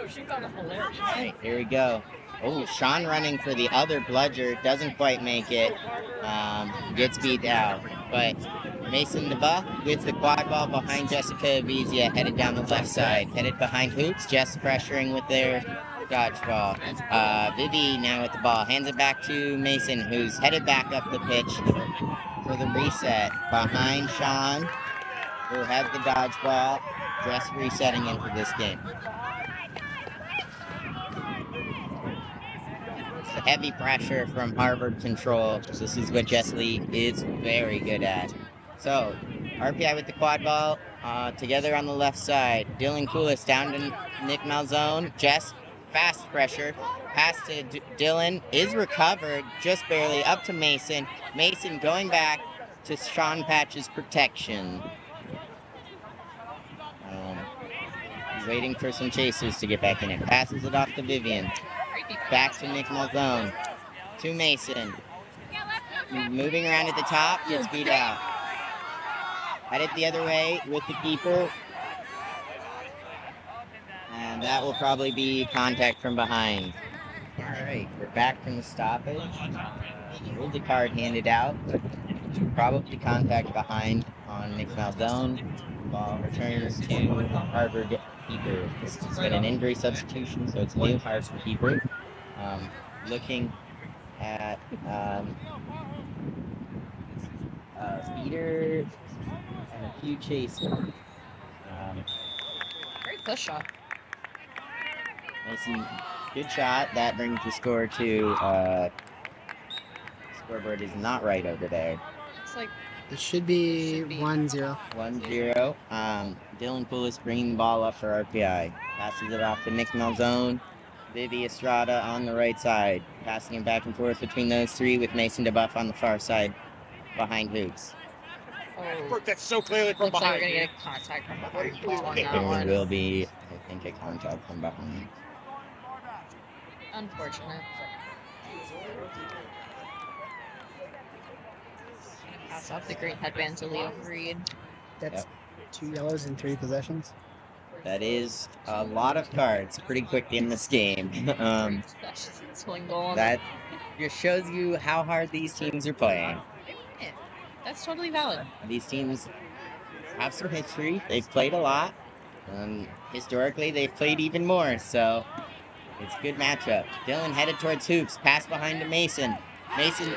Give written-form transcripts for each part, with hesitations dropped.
Alright, here we go. Oh, Sean running for the other bludger. Doesn't quite make it. Gets beat out. But Mason DeBuff with the quad ball behind Jessica Avizia, headed down the left side. Headed behind hoops. Jess pressuring with their dodgeball. Vivi now with the ball. Hands it back to Mason, who's headed back up the pitch for the reset. Behind Sean, who has the dodgeball. Jess resetting into this game. The heavy pressure from Harvard control. This is what Jess Lee is very good at. So, RPI with the quad ball, together on the left side. Dylan Koulis down to Nick Malzone. Jess, fast pressure. Pass to Dylan, is recovered, just barely, up to Mason. Mason going back to Sean Patch's protection. He's waiting for some chasers to get back in it. Passes it off to Vivian. Back to Nick Malzone. To Mason. Moving around at the top, gets beat out. Headed the other way with the keeper. And that will probably be contact from behind. Alright, we're back from the stoppage. With the card handed out. Probably contact behind on Nick Malzone. Ball returns to Harvard keeper. This has been an injury substitution, so it's new Harvard keeper. Looking at feeder and a few chasers. Great push shot. Mason, good shot. That brings the score to scoreboard is not right over there. It's like it should be 1-0. 1-0. Dylan Poulis bringing the ball up for RPI. Passes it off to Nick Malzone. Vivi Estrada on the right side. Passing it back and forth between those three with Mason DeBuff on the far side behind hoops. oh, That's so clearly from looks like we're behind. gonna get a contact from behind. On that There one. will be, I think, a contact from behind. Unfortunate. Pass off the green headband to Leo Reed. That's 2 yellows in 3 possessions. That is a lot of cards pretty quick in this game. Swing goal. That just shows you how hard these teams are playing. Yeah, that's totally valid. These teams have some history. They've played a lot. Historically, they've played even more, so it's a good matchup. Dylan headed towards hoops. Pass behind to Mason. Mason,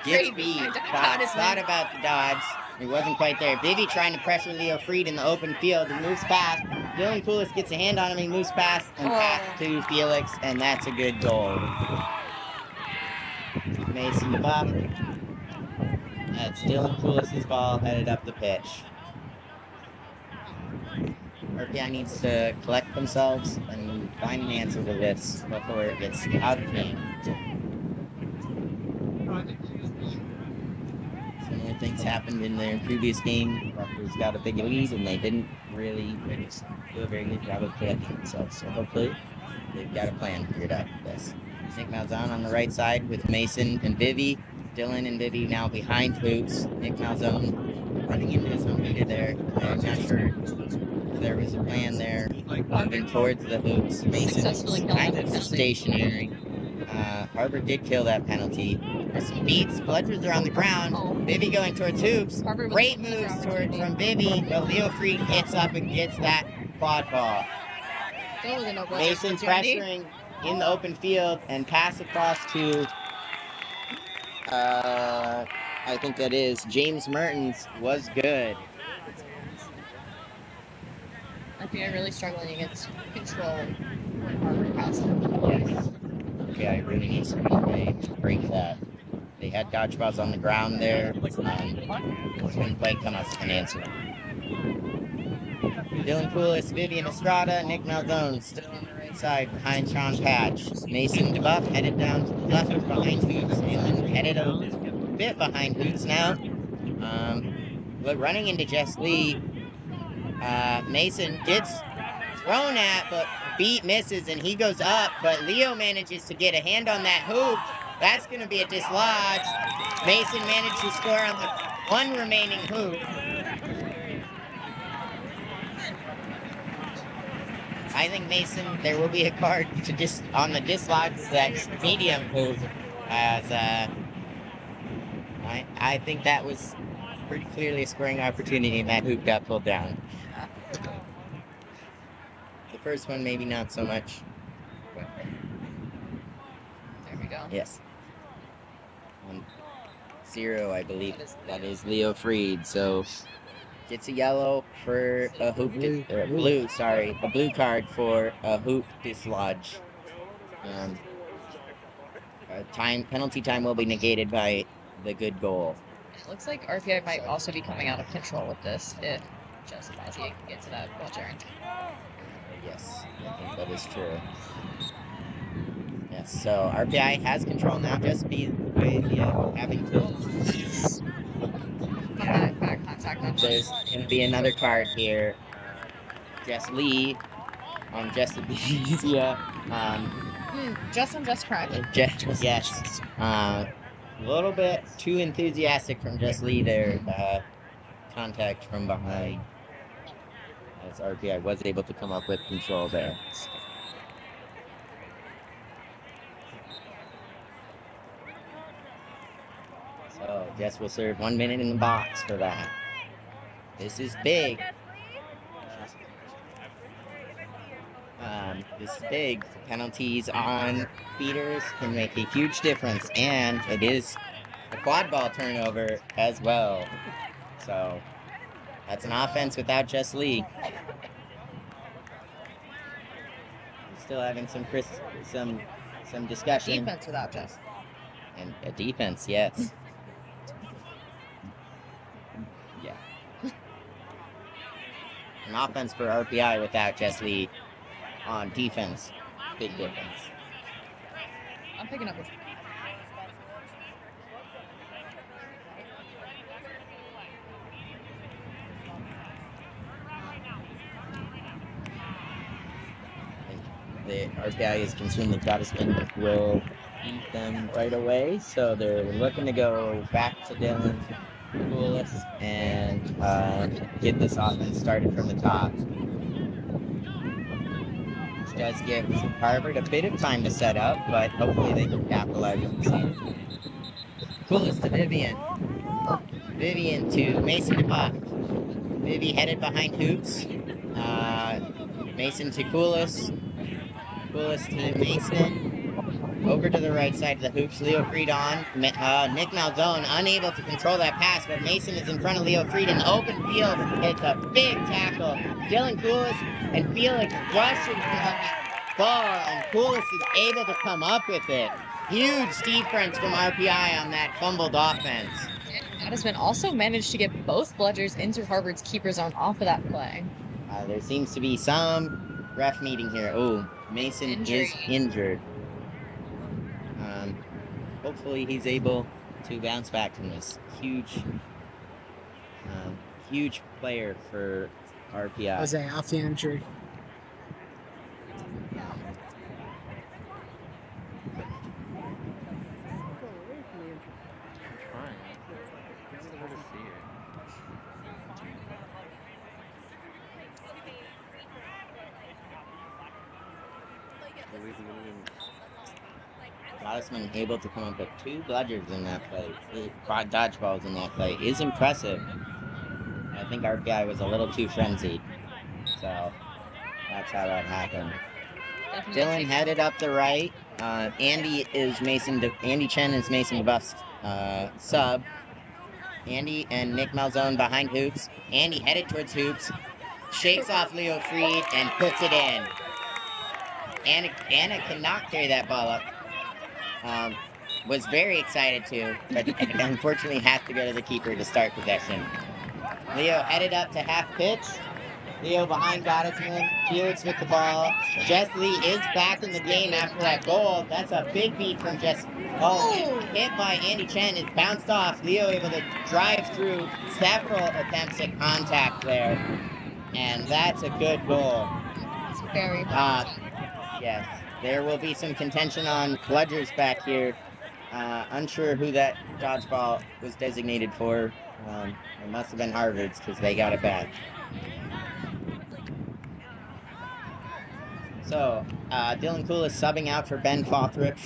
gets beat. Thought about the dodge. It wasn't quite there. Vivi trying to pressure Leo Freed in the open field and moves past. Dylan Poulis gets a hand on him. He moves past and pass to Felix, and that's a good goal. Mason DeBuff. That's Dylan Poulis' ball headed up the pitch. RPI needs to collect themselves and find an answer to this before it gets out of hand. Similar things happened in their previous game. Rutgers got a big lead and they didn't really do a very good job of protecting themselves. So hopefully they've got a plan figured out for this. Nick Malzone on the right side with Mason and Vivi. Dylan and Vivi now behind hoops. Nick Malzone running into his own leader there. I'm not sure if there was a plan there. Moving towards the hoops. Mason kind of stationary. Harvard did kill that penalty. There's some beats. Bludgers are on the ground. Vivi going towards hoops. Great moves from Vivi, but Leo Freed gets up and gets that quad ball. Mason pressuring in the open field and pass across to, I think that is James Mertens, was good. I think I'm really struggling against control when Harvard passed. Yes. Okay, I really need some way to break that. They had dodgeballs on the ground there. Couldn't quite come up with an answer. Dylan Poulis, Vivian Estrada, Nick Malzone still on the right side behind Sean Patch. Mason DeBuff headed down to the left behind hoops and headed a bit behind hoops now. But running into Jess Lee. Mason gets thrown at, but beat misses and he goes up, but Leo manages to get a hand on that hoop. That's going to be a dislodge. Mason managed to score on the one remaining hoop. I think Mason, there will be a card to just on the dislodge that medium move, as I think that was pretty clearly a scoring opportunity, and that hoop got pulled down. The first one, maybe not so much. But There we go. yes. 0, I believe. That is Leo Freed. So gets a yellow for a hoop. Blue, sorry. A blue card for a hoop dislodge. Penalty time will be negated by the good goal. It looks like RPI might also be coming out of control with this if Jess Bazia can get to that bludger. Yes, I think that is true. Yes, so RPI has control now, just having to. Yeah, back contact. There's going to be another card here. Jess Lee on Jess Bazia. Just on Just Crime. Yes. A little bit too enthusiastic from Jess Lee there. Contact from behind. As RPI was able to come up with control there. So Jess will serve 1 minute in the box for that. This is big. This is big. Penalties on feeders can make a huge difference, and it is a quad ball turnover as well. So that's an offense without Jess Lee. We're still having some discussion. Defense without Jess. And a defense, yes. Yeah. An offense for RPI without Jess Lee. On defense, big difference. I'm picking up. The RPI is concerned that Protestant will beat them right away, so they're looking to go back to Dylan Coolis and get this offense started from the top. Does give Harvard a bit of time to set up, but hopefully they can capitalize on this. Coolis to Vivian. Vivian to Mason to Buck. Vivi headed behind hoops. Mason to Coolis. Coolis to Mason. Over to the right side of the hoops. Leo Freed on. Nick Malzone unable to control that pass, but Mason is in front of Leo Freed in the open field. It's a big tackle. Dylan Coolis and Felix rushing for the ball, and Coolis is able to come up with it. Huge defense from RPI on that fumbled offense. Addisman also managed to get both bludgers into Harvard's keeper zone off of that play. There seems to be some ref meeting here. Oh, Mason is injured. Hopefully he's able to bounce back from this. Huge player for RPI. Jose off the injury. Gottesman able to come up with 2 bludgers in that play, quad dodgeballs in that play is impressive. I think RPI was a little too frenzied, so that's how that happened. Dylan headed up the right. Andy Chen is Mason DeBuff's sub. Andy and Nick Malzone behind hoops. Andy headed towards hoops, shakes off Leo Freed and puts it in. Anna cannot carry that ball up. Was very excited to, but unfortunately had to go to the keeper to start possession. Leo headed up to half pitch. Leo behind Gottesman. Felix with the ball. Jess Lee is back in the game after that goal. That's a big beat from Jess. Hit by Andy Chen. It bounced off. Leo able to drive through several attempts at contact there. And that's a good goal. It's very yes. There will be some contention on bludgers back here. Unsure who that dodgeball was designated for. It must have been Harvard's because they got it back. So, Dylan Cool is subbing out for Ben Fothrop.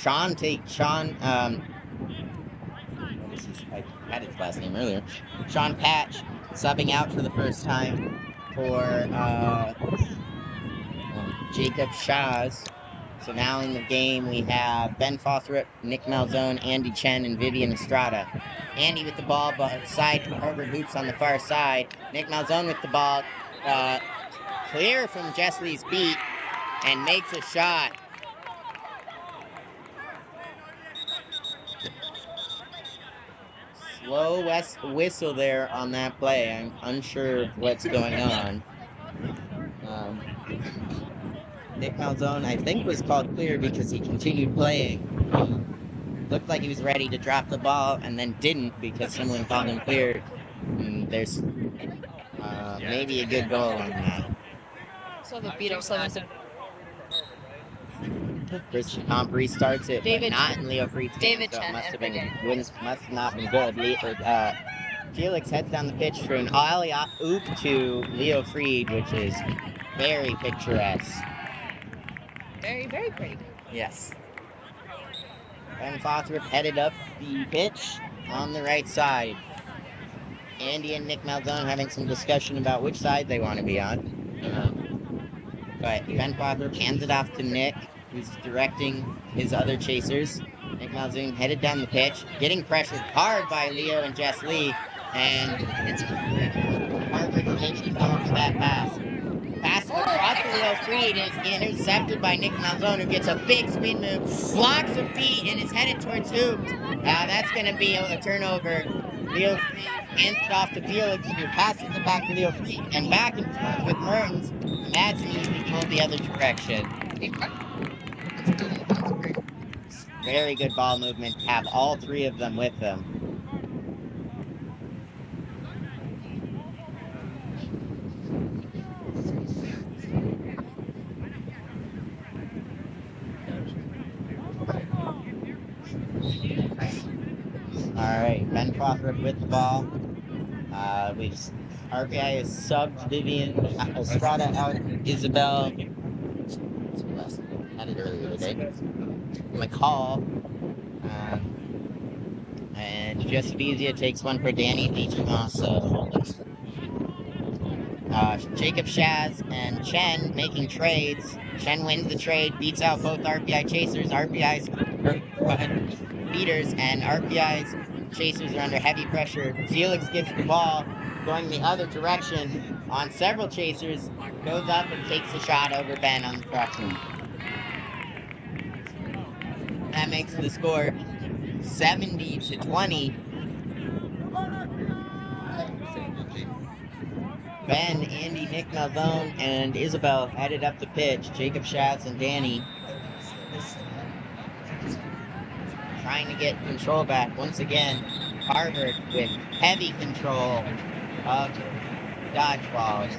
I had his last name earlier. Sean Patch subbing out for the first time for Jacob Shaz. So now in the game we have Ben Fothrop, Nick Malzone, Andy Chen, and Vivian Estrada. Andy with the ball, side Harvard Hoops on the far side. Nick Malzone with the ball, clear from Jessley's beat, and makes a shot. Slow whistle there on that play. I'm unsure of what's going on. Nick Malzone, I think, was called clear because he continued playing. Looked like he was ready to drop the ball and then didn't because someone called him clear. There's maybe a good goal on that. So the beater slims. Christian Comp restarts it, David but not Chen. in Leo Freed's David game, so it Chen must have and been must not been good. Felix heads down the pitch for an ollie oop to Leo Freed, which is very picturesque. Very, very pretty. Yes. Ben Fothrop headed up the pitch on the right side. Andy and Nick Malzone having some discussion about which side they want to be on. But Ben Fothrop hands it off to Nick, who's directing his other chasers. Nick Malzone headed down the pitch, getting pressured hard by Leo and Jess Lee, and it's Harvard taking off that pass. Pass across to Leo Freed is intercepted by Nick Malzone, who gets a big spin move, blocks a feet, and is headed towards hoops. That's going to be a turnover. Leo Freed hands it off to Felix, who passes it back to Leo Freed, and back and forth with Mertens. And that's an easy goal the other direction. Very good ball movement. Have all three of them with them. All right, Ben Fothrop with the ball. RPI has subbed Vivian Estrada out. Isabel. Had it earlier today. McCall. And Jessibizia takes one for Danny Leachmassa. Jacob Shaz and Chen making trades. Chen wins the trade, beats out both RPI chasers. RPI's beaters, and RPI's chasers are under heavy pressure. Felix gets the ball, going the other direction on several chasers, goes up and takes a shot over Ben on the crossing. That makes the score 70-20. Ben, Andy, Nick Malzone, and Isabel headed up the pitch. Jacob Schatz and Danny trying to get control back. Once again, Harvard with heavy control of dodgeballs.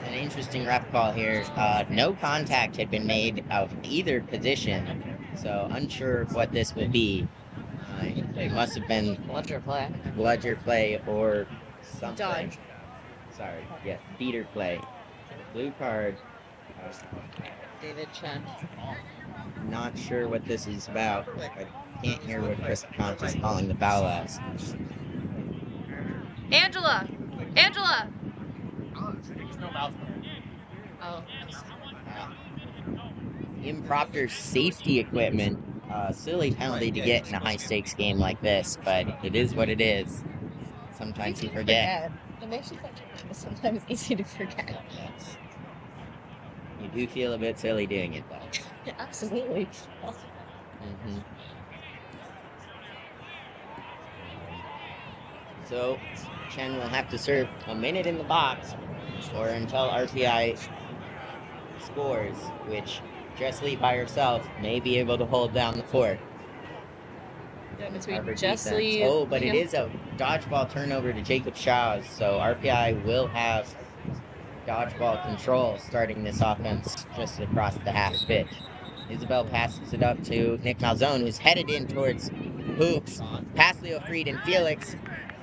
An interesting ref call here. No contact had been made of either position, so unsure of what this would be. It must have been bludger play or something. Dodge. Sorry, yes, beater play. Blue card. David Chen. Not sure what this is about. I can't hear what Chris Conch is calling the foul as. Angela! Angela! Oh. Improper safety equipment. Silly penalty to get in a high-stakes game like this, but it is what it is. Sometimes you forget. It makes you think it's sometimes easy to forget. Yes. You do feel a bit silly doing it, though. Yeah, absolutely. Mm-hmm. So, Chen will have to serve a minute in the box or until RPI scores, which Jess Lee by herself may be able to hold down the fort. Jess Lee. Oh, but it is a dodgeball turnover to Jacob Shaz, so RPI will have dodgeball control starting this offense just across the half pitch. Isabel passes it up to Nick Malzone, who's headed in towards hoops. Past Leo Freed and Felix.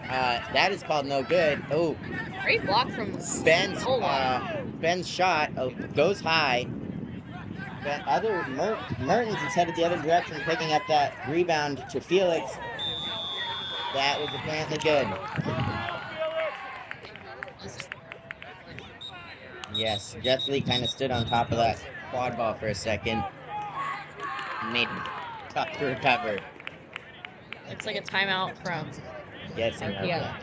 That is called no good. Oh, Great block from Ben's Ola. Ben's shot goes high. Mertens is headed the other direction, picking up that rebound to Felix. That was apparently good. Yes, Jet Li kind of stood on top of that quad ball for a second. Made it tough to recover. It's like a timeout from Guessing RPI.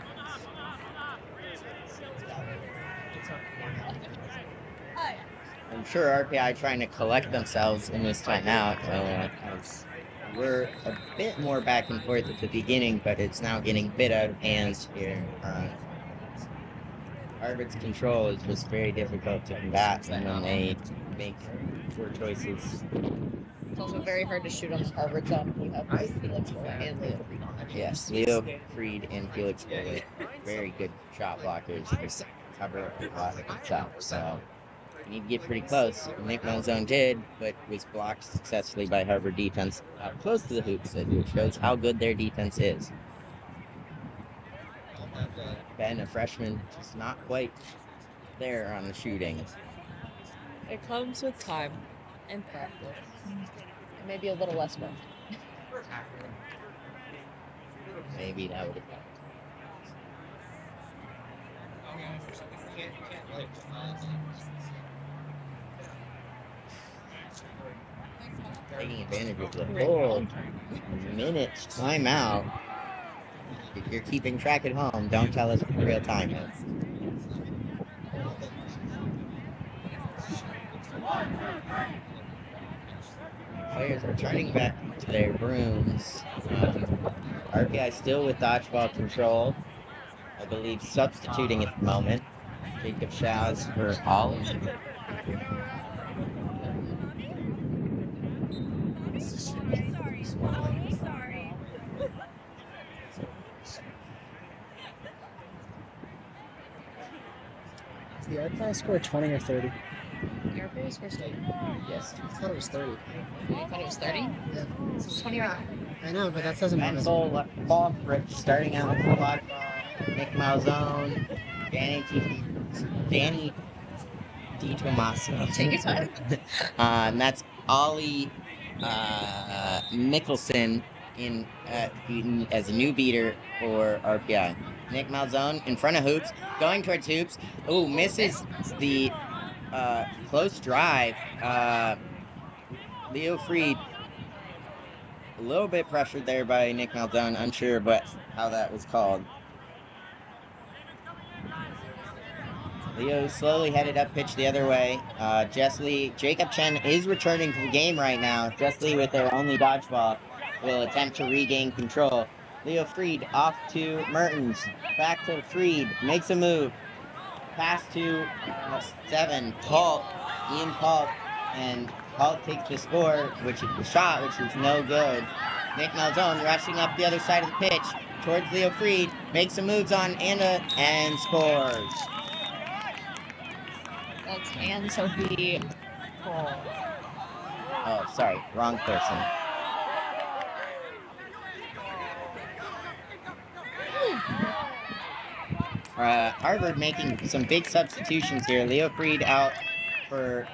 I'm sure RPI trying to collect themselves in this timeout. As we're a bit more back and forth at the beginning, but it's now getting a bit out of hands here. Harvard's control is just very difficult to combat when they make poor choices. It's also very hard to shoot on the Harvard zone. You have Felix Moore and Leo Freed on it. Yes, Leo Freed and Felix Moore, very good shot blockers. Cover up a lot of shots. So you need to get pretty close. Nick Malzone did, but was blocked successfully by Harvard defense close to the hoops. It shows how good their defense is. Ben, a freshman, just not quite there on the shooting. It comes with time and practice. And maybe a little less work. Maybe that would have helped. Taking advantage of the full minute timeout. If you're keeping track at home, don't tell us what the real time is. Players are turning back to their brooms. RPI still with dodgeball control. I believe substituting at the moment. Jacob Shaz for Holland. The RPI scored 20 or 30. The RPI scores 30. Yes. I thought it was 30. You thought it was 30? Yeah. It's 20 right I know, but that doesn't matter. Mental ball Rich starting out with the quad ball. Nick Malzone. Danny DiTomaso. Take your time. And that's Ollie Mickelson in as a new beater for RPI. Nick Malzone in front of hoops, going towards hoops. Oh, misses the close drive. Leo Freed, a little bit pressured there by Nick Malzone. Unsure but how that was called. Leo slowly headed up, pitch the other way. Jacob Chen is returning to the game right now. Jess Lee with their only dodgeball will attempt to regain control. Leo Freed off to Mertens. Back to Freed. Makes a move. Pass to 7. Ian Paul. And Paul takes the score, which is the shot, which is no good. Nick Malzone rushing up the other side of the pitch towards Leo Freed. Makes some moves on Anna and scores. That's Anne-Sophie Paul. Oh, sorry. Wrong person. Harvard making some big substitutions here. Leo Freed out for,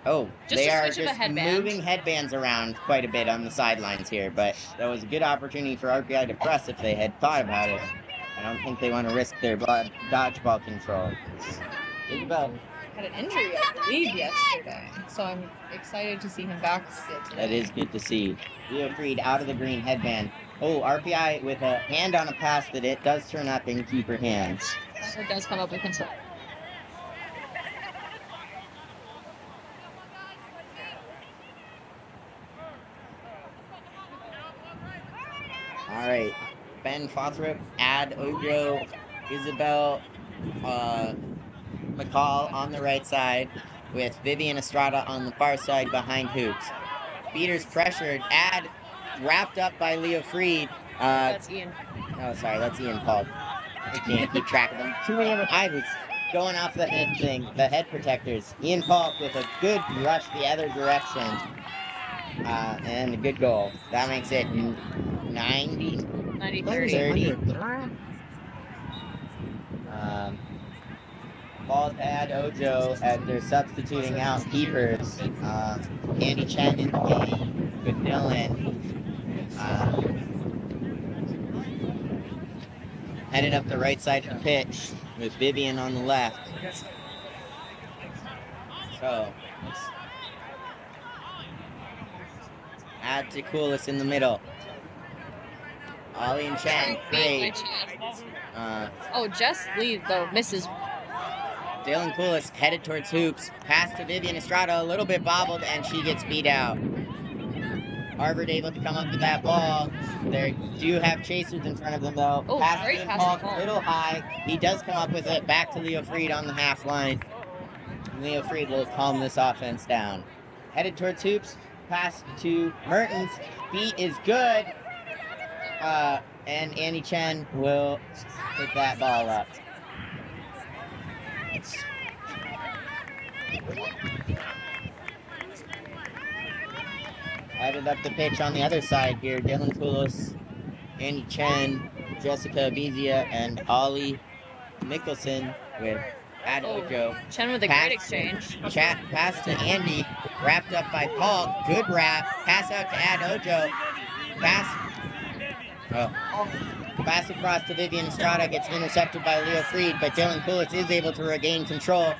they are just moving headbands around quite a bit on the sidelines here, but that was a good opportunity for RPI to press if they had thought about it. I don't think they want to risk their dodgeball control. Isabel had an injury, I believe, yesterday, so I'm excited to see him back today. That is good to see. Leo Freed out of the green headband. Oh, RPI with a hand on a pass that it does turn up in keeper hands. It does come up with control. All right. Ben Fothrop, Ad Ogro, Isabel, McCall on the right side with Vivian Estrada on the far side behind hoops. Beaters pressured. Ad wrapped up by Leo Freed. That's Ian. Oh, sorry, that's Ian Paul. I can't keep track of them. Too many of them. I was going off the head thing, the head protectors. Ian Paul with a good rush the other direction. And a good goal. That makes it 90. 90-30. 30. Ball to add Ojo as they're substituting out keepers. Andy Chen in the game with Dylan. Headed up the right side of the pitch with Vivian on the left. So, add to Coolest in the middle. Ollie and Chen, great. Oh, Jess Lee, though, misses. Dylan Coolest headed towards hoops. Pass to Vivian Estrada, a little bit bobbled, and she gets beat out. Harvard able to come up with that ball. They do have chasers in front of them, though. Oh, Pass great to pass Paul, to Paul. a little high. He does come up with it. Back to Leo Freed on the half line. Leo Freed will calm this offense down. Headed towards hoops. Pass to Mertens. Beat is good. And Annie Chen will pick that ball up. Headed up the pitch on the other side here. Dylan Koulos, Andy Chen, Jessica Abizia, and Ollie Mickelson with Adojo. Chen with a great exchange. Pass to Andy, wrapped up by Paul. Good wrap. Pass out to Adojo. Pass across to Vivian Estrada, gets intercepted by Leo Freed, but Dylan Koulos is able to regain control.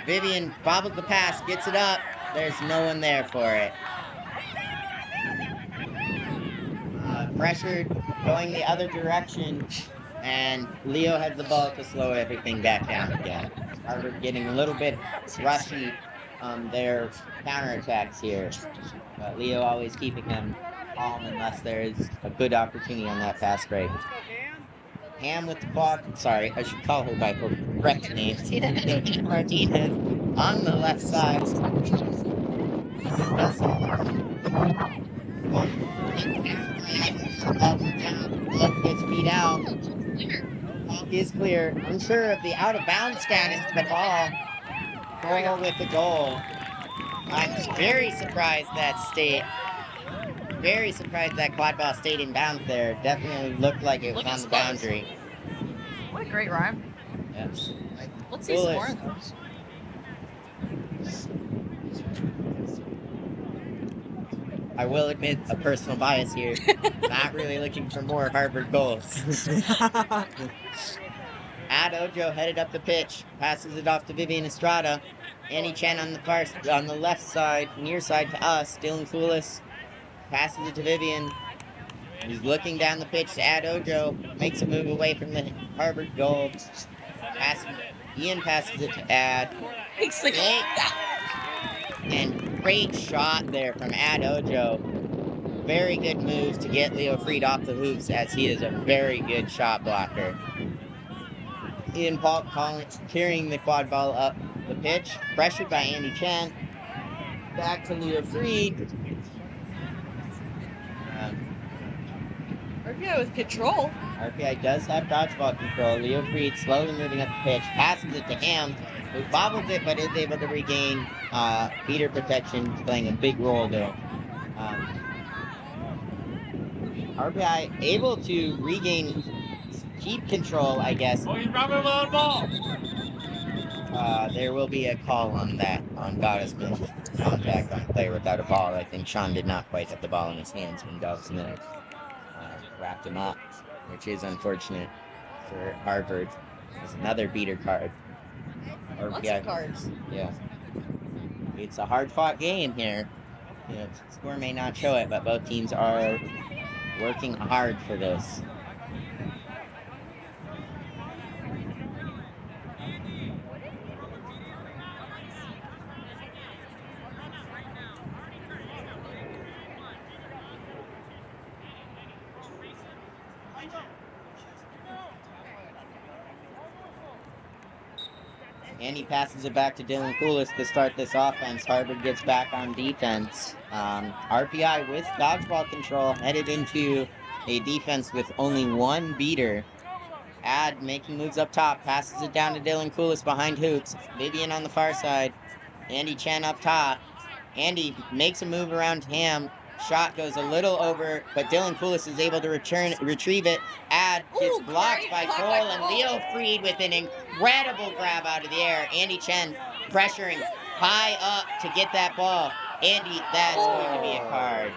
Vivian bobbles the pass, gets it up. There's no one there for it. Pressured, going the other direction, and Leo has the ball to slow everything back down again. Harvard getting a little bit rushy on their counterattacks here, but Leo always keeping them calm unless there is a good opportunity on that fast break. Ham with the ball. Sorry, I should call her by her correct name. Martinez on the left side. Gets beat out. Is clear. Unsure of the out of bounds status of the ball. Goal with the goal. I'm very surprised that quad ball stayed in bounds there. Definitely looked like it was on the boundary. What a great rhyme. Yes. Let's see some more of those. I will admit a personal bias here. Not really looking for more Harvard goals. Ojo headed up the pitch, passes it off to Vivian Estrada. Annie Chen on the left side, near side to us. Dylan Koulis passes it to Vivian. He's looking down the pitch to Ojo. Makes a move away from the Harvard goal. Ian passes it to Ad. And great shot there from Ojo. Very good move to get Leo Freed off the hoops, as he is a very good shot blocker. Ian Paul carrying the quad ball up the pitch. Pressured by Andy Chen. Back to Leo Freed. RPI with control. RPI does have dodgeball control. Leo Freed slowly moving up the pitch. Passes it to Ham, who bobbles it but is able to regain feeder protection, playing a big role there. RPI able to keep control, I guess. Oh, he's dropping him on the ball. There will be a call on that, on Gottesman. Contact on player without a ball. I think Sean did not quite have the ball in his hands when Gottesman wrapped him up, which is unfortunate for Harvard. There's another beater card. Lots of cards. Yeah. It's a hard-fought game here. You know, score may not show it, but both teams are working hard for this. And he passes it back to Dylan Koulis to start this offense. Harvard gets back on defense. RPI with dodgeball control headed into a defense with only one beater. Ad making moves up top, passes it down to Dylan Koulis behind hoops. Vivian on the far side. Andy Chen up top. Andy makes a move around Ham, shot goes a little over, but Dylan Koulis is able to retrieve it. Ad gets Ooh, blocked great by block Cole, by and Cole. Leo Freed with an incredible grab out of the air. Andy Chen pressuring high up to get that ball. Andy, that's going to be a card.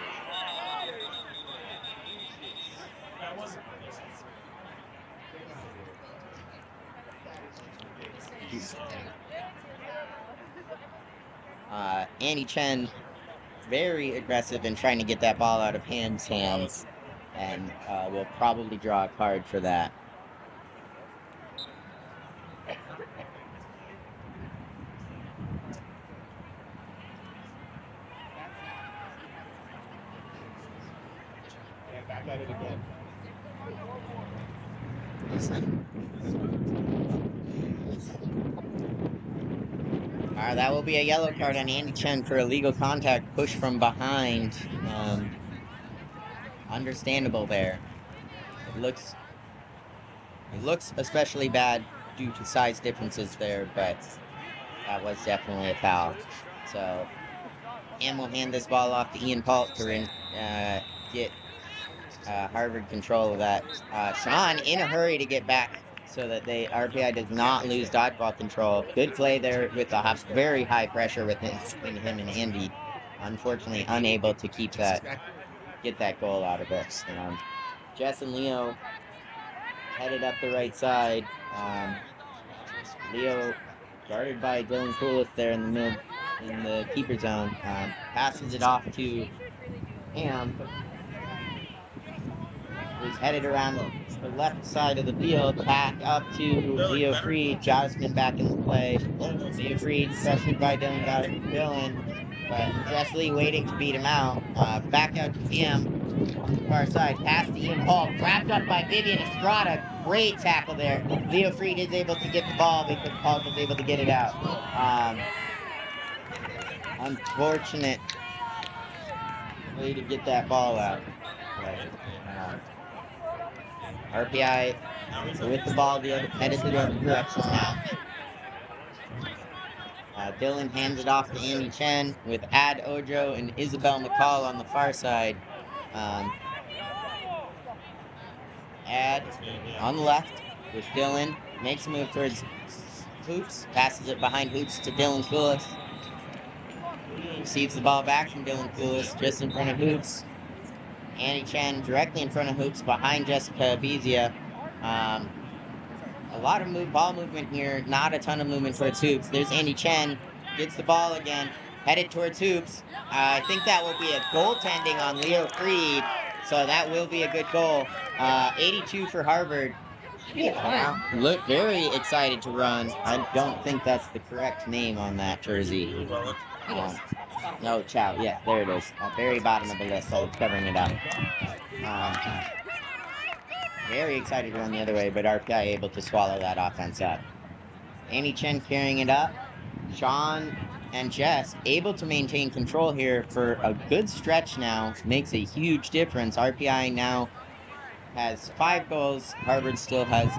Andy Chen, very aggressive in trying to get that ball out of Ham's hands, and will probably draw a card for that. Back at it again. That will be a yellow card on Andy Chen for illegal contact, push from behind. Understandable there. It looks especially bad due to size differences there, but that was definitely a foul. So, Ham will hand this ball off to Ian Palter and get Harvard control of that. Sean in a hurry to get back so that RPI does not lose dodgeball control. Good play there with the very high pressure between him and Andy. Unfortunately, unable to get that goal out of it. Jess and Leo headed up the right side. Leo guarded by Dylan Koulis there in the keeper zone. Passes it off to Ham, who's headed around the left side of the field, back up to Leo Freed. Jasmine back in the play. Leo Freed pressured by Dylan, but Jessley waiting to beat him out. Back out to Ham on the far side. Pass to Ian Paul, grabbed up by Vivian Estrada. Great tackle there. Leo Freed is able to get the ball because Paul was able to get it out. Unfortunate way to get that ball out. RPI with the ball headed to the other direction now. Dylan hands it off to Andy Chen with Ad Ojo and Isabel McCall on the far side. Ad on the left with Dylan. Makes a move towards Hoops. Passes it behind Hoops to Dylan Koulis. Receives the ball back from Dylan Koulis just in front of Hoops. Andy Chen directly in front of Hoops behind Jessica Bezia. A lot of ball movement here, not a ton of movement towards Hoops. There's Andy Chen, gets the ball again, headed towards Hoops. I think that will be a goaltending on Leo Freed, so that will be a good goal. 82 for Harvard. Look very excited to run. I don't think that's the correct name on that jersey. No, Chow. Yeah, there it is. Very bottom of the list. I was covering it up. Very excited to run the other way, but RPI able to swallow that offense up. Andy Chen carrying it up. Sean and Jess able to maintain control here for a good stretch now. Makes a huge difference. RPI now has 5 goals. Harvard still has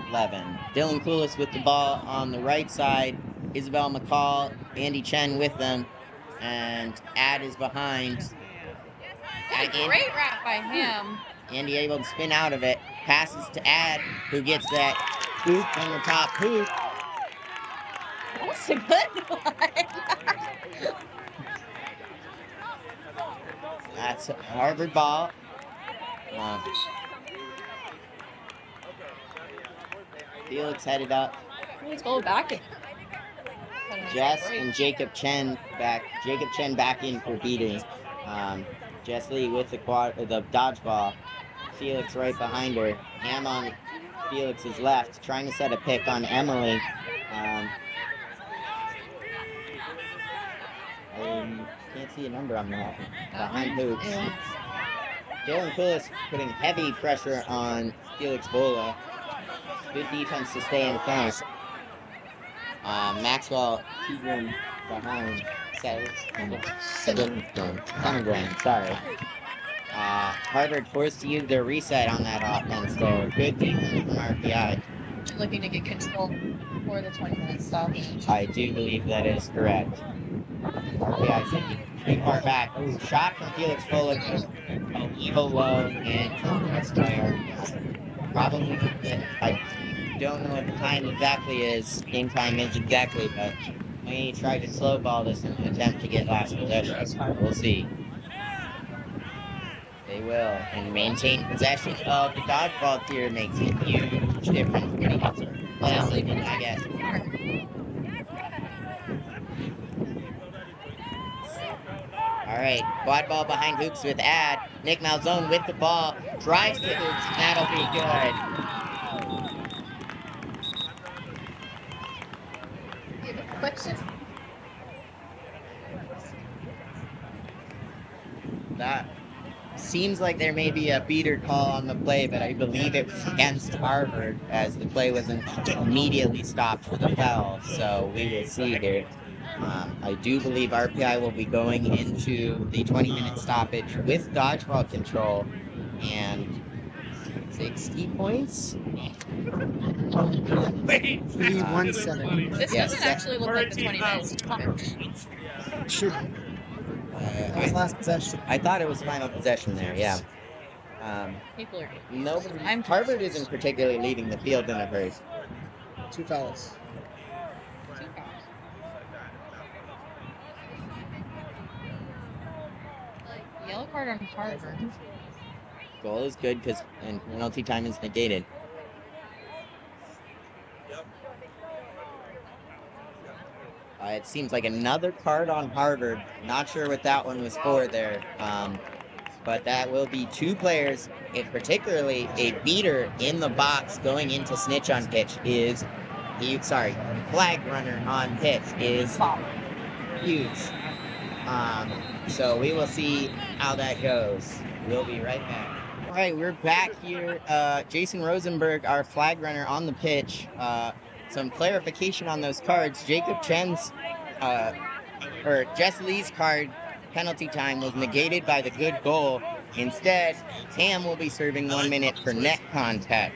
11. Dylan Koulis with the ball on the right side. Isabel McCall, Andy Chen with them. And Ad is behind. Great wrap by him. Andy able to spin out of it. Passes to Ad, who gets that hoop from the top hoop. That's a good one. That's a Harvard ball. Felix headed up. Let's go back. Jess and Jacob Chen back. Jacob Chen back in for beating. Jess Lee with the dodgeball. Felix right behind her. Ham on Felix's left, trying to set a pick on Emily. I can't see a number on that. Behind Hoops. Dylan Koulis putting heavy pressure on Felix Bola. Good defense to stay in front. Maxwell Keegan behind. Sorry. Harvard forced to use their reset on that offense there. Good defense from RPI. Looking to get control for the 20-minute stop. I do believe that is correct. RPI taking pretty far back. Oh, shot from Felix Bullock was a little low, and that's by probably. I don't know what the time exactly is. Game time is exactly, but may try to slow ball this in an attempt to get last possession. We'll see. They will, and maintain possession of the dodgeball tier makes a huge difference when he gets it. Well, I guess. All right, quad ball behind hoops with Ad. Nick Malzone with the ball, drives to hoops, and that'll be good. You have a question? That seems like there may be a beater call on the play, but I believe it was against Harvard as the play wasn't immediately stopped for the foul. So we will see here. I do believe RPI will be going into the 20-minute stoppage with dodgeball control and 60 points. 170. This Yes, doesn't actually look like the 20 minutes. Should that was last possession. I thought it was final possession there. Yeah. People are. Nobody. I'm Harvard isn't particularly leading the field in a hurry. 2 fouls. Yellow card on Harvard. Goal is good because and penalty time is negated. It seems like another card on Harvard. Not sure what that one was for there. But that will be 2 players, and particularly a beater in the box going into Snitch on pitch is, flag runner on pitch is huge. So we will see how that goes. We'll be right back. All right, we're back here. Jason Rosenberg, our flag runner on the pitch. Some clarification on those cards. Jacob Chen's, or Jess Lee's card penalty time was negated by the good goal. Instead, Tam will be serving 1 minute for net contact.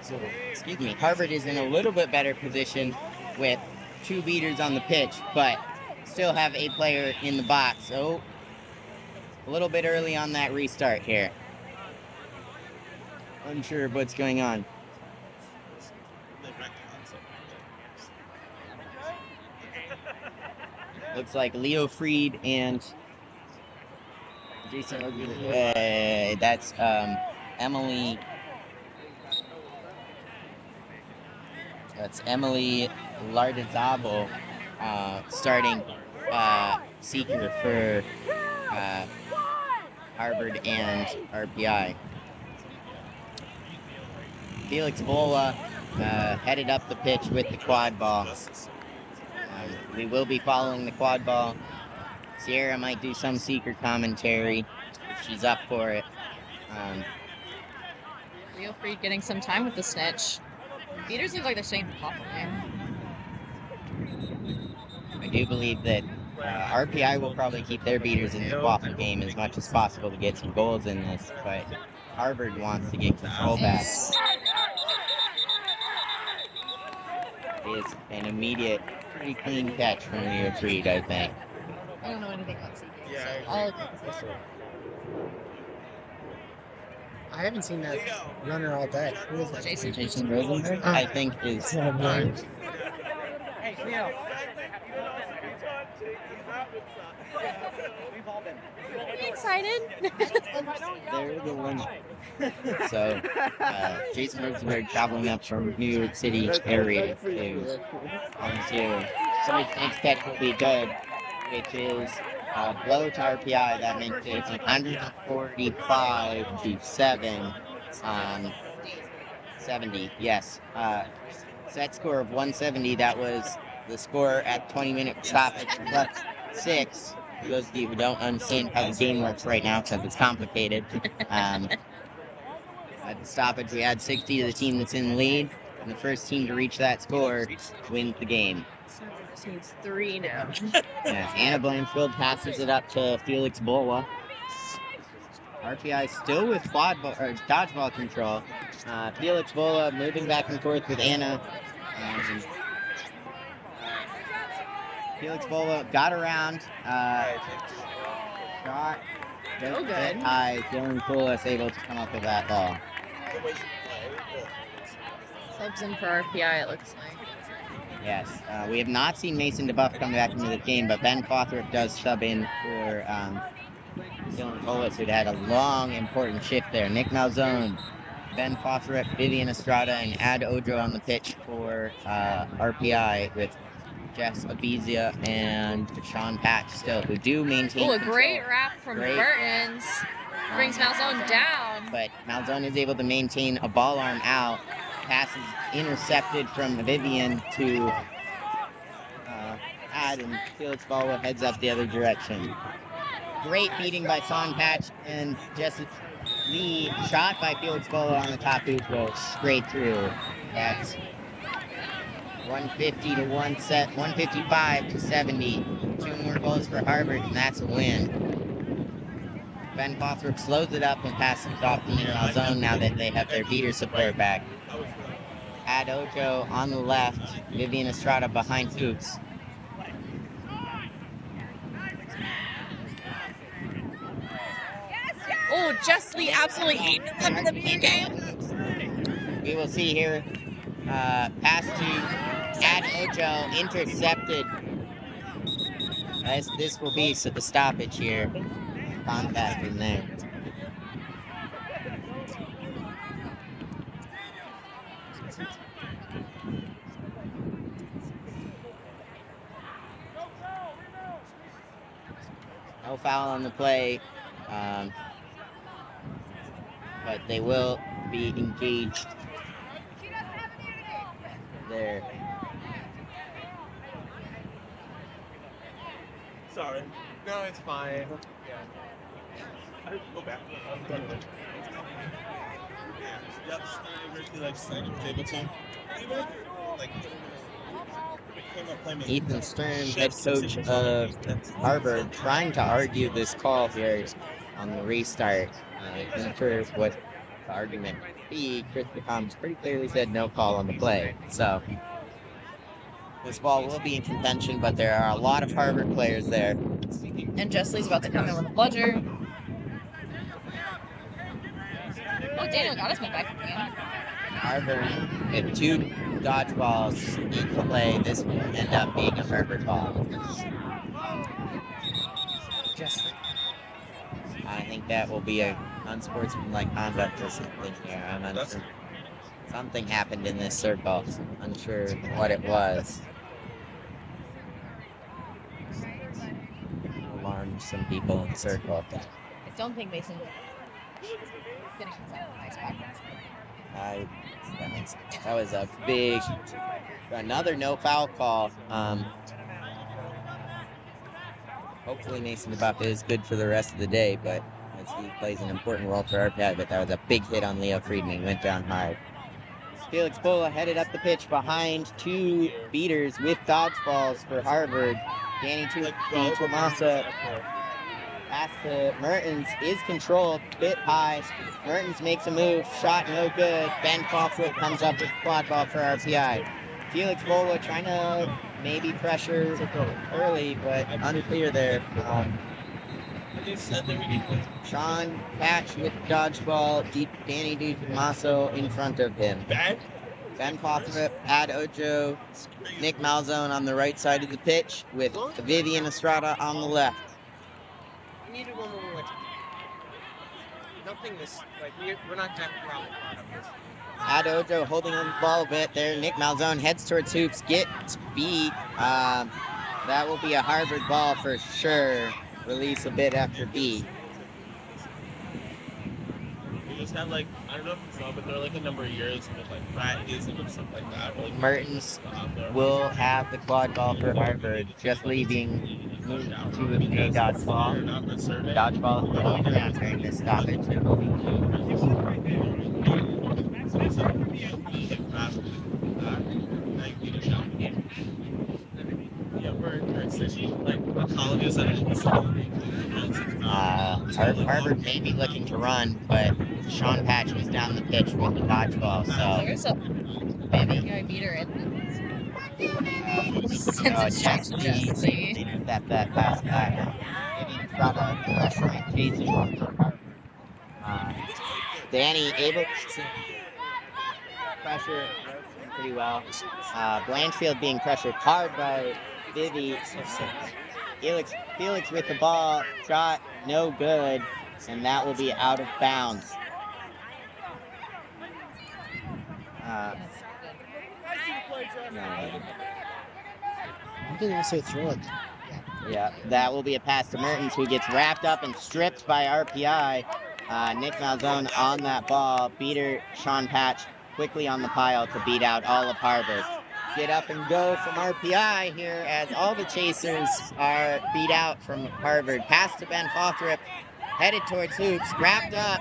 So, excuse me, Harvard is in a little bit better position with 2 beaters on the pitch, but still have a player in the box. So, a little bit early on that restart here. Unsure of what's going on. Looks like Leo Freed and Jason. That's Emily. That's Emily Lardizabal starting seeker for Harvard and RPI. Felix Bola headed up the pitch with the quad ball. We will be following the quad ball. Sierra might do some seeker commentary if she's up for it. Real Freed getting some time with the Snitch. Beaters look like they're staying top of there. I do believe that RPI will probably keep their beaters in the quaffle game as much as possible to get some goals in this, but Harvard wants to get control back. It is an immediate, pretty clean catch from Leo Freed, I think. I don't know anything about seeking, so I'll agree with this. I haven't seen that runner all day. Who is that? Jason Rosenberg, I think, is. Hey, Leo. Are you excited? They're the one. So, Jason Rosenberg traveling up from New York City area to so his next catch will be good, which is blow to RPI. That makes it 145 to 7. 70, yes. Set score of 170. That was the score at 20-minute stoppage. Plus 6. For those of you who don't understand how the game works right now, because it's complicated. At the stoppage, we had 60 to the team that's in the lead, and the first team to reach that score wins the game. This needs 3 now. Yes, Anna Blanchfield passes it up to Felix Bola. RPI still with dodgeball control. Felix Bola moving back and forth with Anna. Felix Bolo got around. Shot. Oh, Just good. high. Dylan Poulos able to come up with that ball. Subs in for RPI, it looks like. Yes. We have not seen Mason DeBuff come back into the game, but Ben Cawthorpe does sub in for Dylan Poulos, who'd had a long, important shift there. Nick Malzone, Ben Cawthorpe, Vivian Estrada, and Ad Ojo on the pitch for RPI with Jess Abizia and Sean Patch still, who do maintain Oh, a control. great wrap from Great. Mertens. Brings Malzone down. But Malzone is able to maintain a ball arm out. Passes intercepted from Vivian to Ad, and Felix Bolo heads up the other direction. Great beating by Sean Patch and Jesse Lee. Shot by Felix Bolo on the top hoop goes straight through. That's 150 to 155 to 70. 2 more goals for Harvard, and that's a win. Ben Cawthorpe slows it up and passes it off the middle zone now that they have their beater support back. Ad Ojo on the left, Vivian Estrada behind hoops. Oh, Jess Lee absolutely eating them in the game. We will see here. Pass to Ad Ojo, intercepted. This will be the stoppage here. Contact in there. No foul on the play, but they will be engaged there. Sorry. No, it's fine. Yeah. I have to go back. I'm done with it. Yep. Like table team. Like. Ethan Stern, head coach of Harvard, trying to argue this call here on the restart. I'm not sure what the argument would be. Chris McCombs pretty clearly said no call on the play. So this ball will be in contention, but there are a lot of Harvard players there. And Jess Lee's about to come in with a bludger. Oh, Daniel got us back in the game. Harvard, if 2 dodgeballs need to play, this will end up being a Harvard ball. I think that will be a unsportsmanlike conduct or something here. I'm unsure. Something happened in this circle. Unsure what it was. Alarmed some people in the circle. I don't think Mason's gonna come out nice back. That was a big, another no foul call. Hopefully Mason DeBuff is good for the rest of the day, but as he plays an important role for RPI, but that was a big hit on Leo Friedman, went down hard. Felix Bola headed up the pitch behind 2 beaters with dodgeballs for Harvard. Danny Tomasa pass to Mertens is controlled, bit high. Mertens makes a move, shot no good. Ben Cawthorpe comes up with quad ball for RPI. Felix Bola trying to maybe pressure early, but unclear there. Sean Patch with dodgeball, Danny DiTomaso in front of him. Ben Cawthorpe, Ad Ojo, Nick Malzone on the right side of the pitch with Vivian Estrada on the left. We needed one more. Nothing this, like, we're not that problem. Ad Ojo holding on the ball a bit there. Nick Malzone heads towards hoops, gets beat. That will be a Harvard ball for sure. Release a bit after beat. We just have, like, I don't know if it's not, but there are like a number of years with like practice and stuff like that. Like, Mertens will have the quad ball for Harvard, just leaving moved to a dodgeball. Dodgeball is going around during this stoppage. Harvard may be looking to run, but Sean Patch was down the pitch with the dodgeball, so There's a maybe. RPI beater in. Sends Oh, it straight to Chastity Chastity. intercept that pass back. Maybe try to pressure and chasing for Harvard. Danny able to pressure pretty well. Blanchfield being pressured hard by Vivi. Felix with the ball, shot no good, and that will be out of bounds. I didn't also throw it. Yeah, that will be a pass to Mertens, who gets wrapped up and stripped by RPI. Nick Malzone on that ball. Beater Sean Patch quickly on the pile to beat out all of Harvard. Get up and go from RPI here as all the chasers are beat out from Harvard. Pass to Ben Hawthorpe, headed towards Hoops, wrapped up,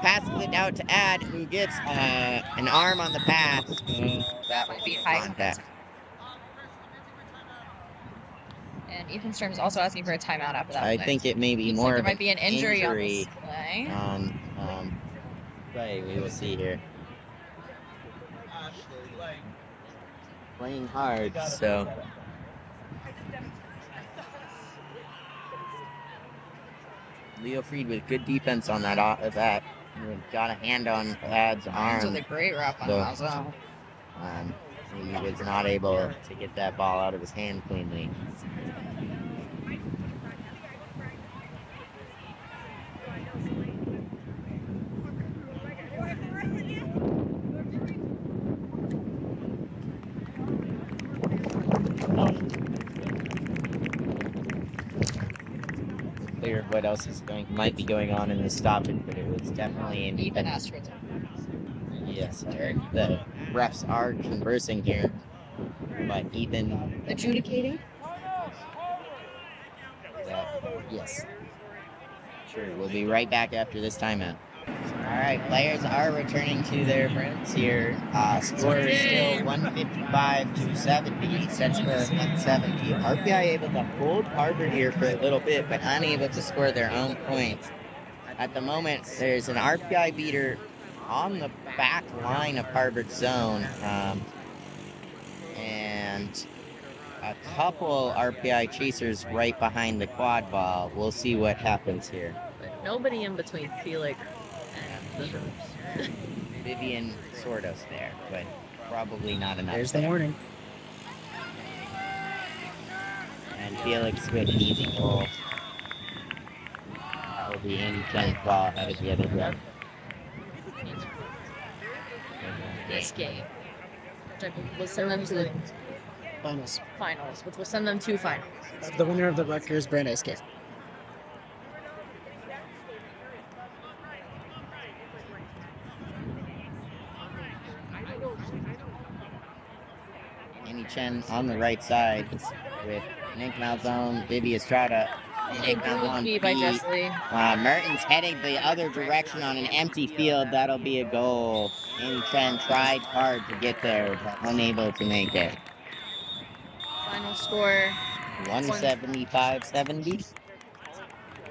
passes it out to Ad, who gets an arm on the pass. That Might will be be high contact. And Ethan Sturm's also asking for a timeout after that I play. think it may be Looks more like there of might an be an injury on this injury play. play. We will see here. Playing hard, so. Leo Freed with good defense on that. Got a hand on Ad's arm. With a great wrap on Malzone. He was not able to get that ball out of his hand cleanly. Clear of what else might be going on in this stoppage, but it was definitely an Ethan asked for it. Yes, the refs are conversing here, but Ethan Adjudicating? yes. Sure, we'll be right back after this timeout. All right, players are returning to their friends here. Score is still 155 to 70. Set score 170. RPI able to hold Harvard here for a little bit, but unable to score their own points. At the moment, there's an RPI beater on the back line of Harvard's zone, and a couple RPI chasers right behind the quad ball. We'll see what happens here. But nobody in between Felix and the Hoops. Vivian Sordos there, but probably not enough. There's the warning. And Felix with an easy goal. That will be Andy Chen's ball out of the other way. This game. Which will send them to the Finals. which will send them to finals. The winner of the Rutgers Brandeis game. Andy Chen on the right side with Nick Malzone, Vivi Estrada, Nick Malzone by beat. Jessley. Mertens heading the other direction on an empty field. That'll be a goal. Andy Chen tried hard to get there, but unable to make it. Final score 175-70.